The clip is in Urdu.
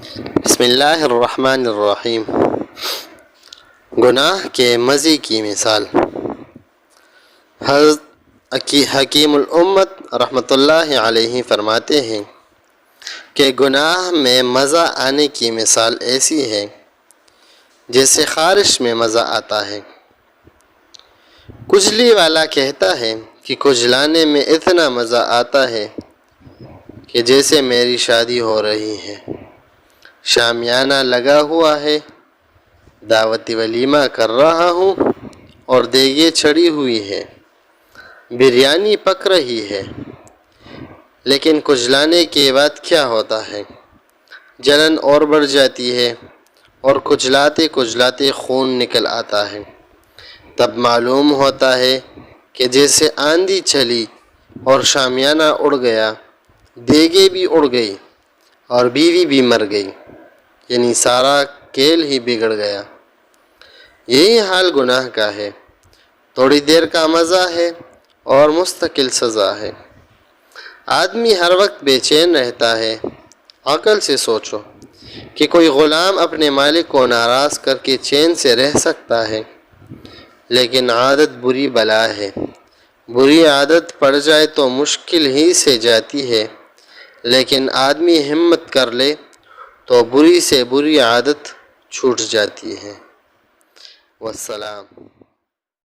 بسم اللہ الرحمن الرحیم۔ گناہ کے مزے کی مثال۔ حضرت حکیم الامت رحمۃ اللہ علیہ فرماتے ہیں کہ گناہ میں مزہ آنے کی مثال ایسی ہے جیسے خارش میں مزہ آتا ہے۔ کجلی والا کہتا ہے کہ کجلانے میں اتنا مزہ آتا ہے کہ جیسے میری شادی ہو رہی ہے، شامیانہ لگا ہوا ہے، دعوتی ولیمہ کر رہا ہوں اور دیگیں چڑھی ہوئی ہے، بریانی پک رہی ہے۔ لیکن کجلانے کے بعد کیا ہوتا ہے؟ جلن اور بڑھ جاتی ہے اور کجلاتے کجلاتے خون نکل آتا ہے۔ تب معلوم ہوتا ہے کہ جیسے آندھی چلی اور شامیانہ اڑ گیا، دیگیں بھی اڑ گئی اور بیوی بھی مر گئی، یعنی سارا کھیل ہی بگڑ گیا۔ یہی حال گناہ کا ہے، تھوڑی دیر کا مزہ ہے اور مستقل سزا ہے۔ آدمی ہر وقت بے چین رہتا ہے۔ عقل سے سوچو کہ کوئی غلام اپنے مالک کو ناراض کر کے چین سے رہ سکتا ہے؟ لیکن عادت بری بلا ہے، بری عادت پڑ جائے تو مشکل ہی سے جاتی ہے، لیکن آدمی ہمت کر لے تو بری سے بری عادت چھوٹ جاتی ہے۔ والسلام۔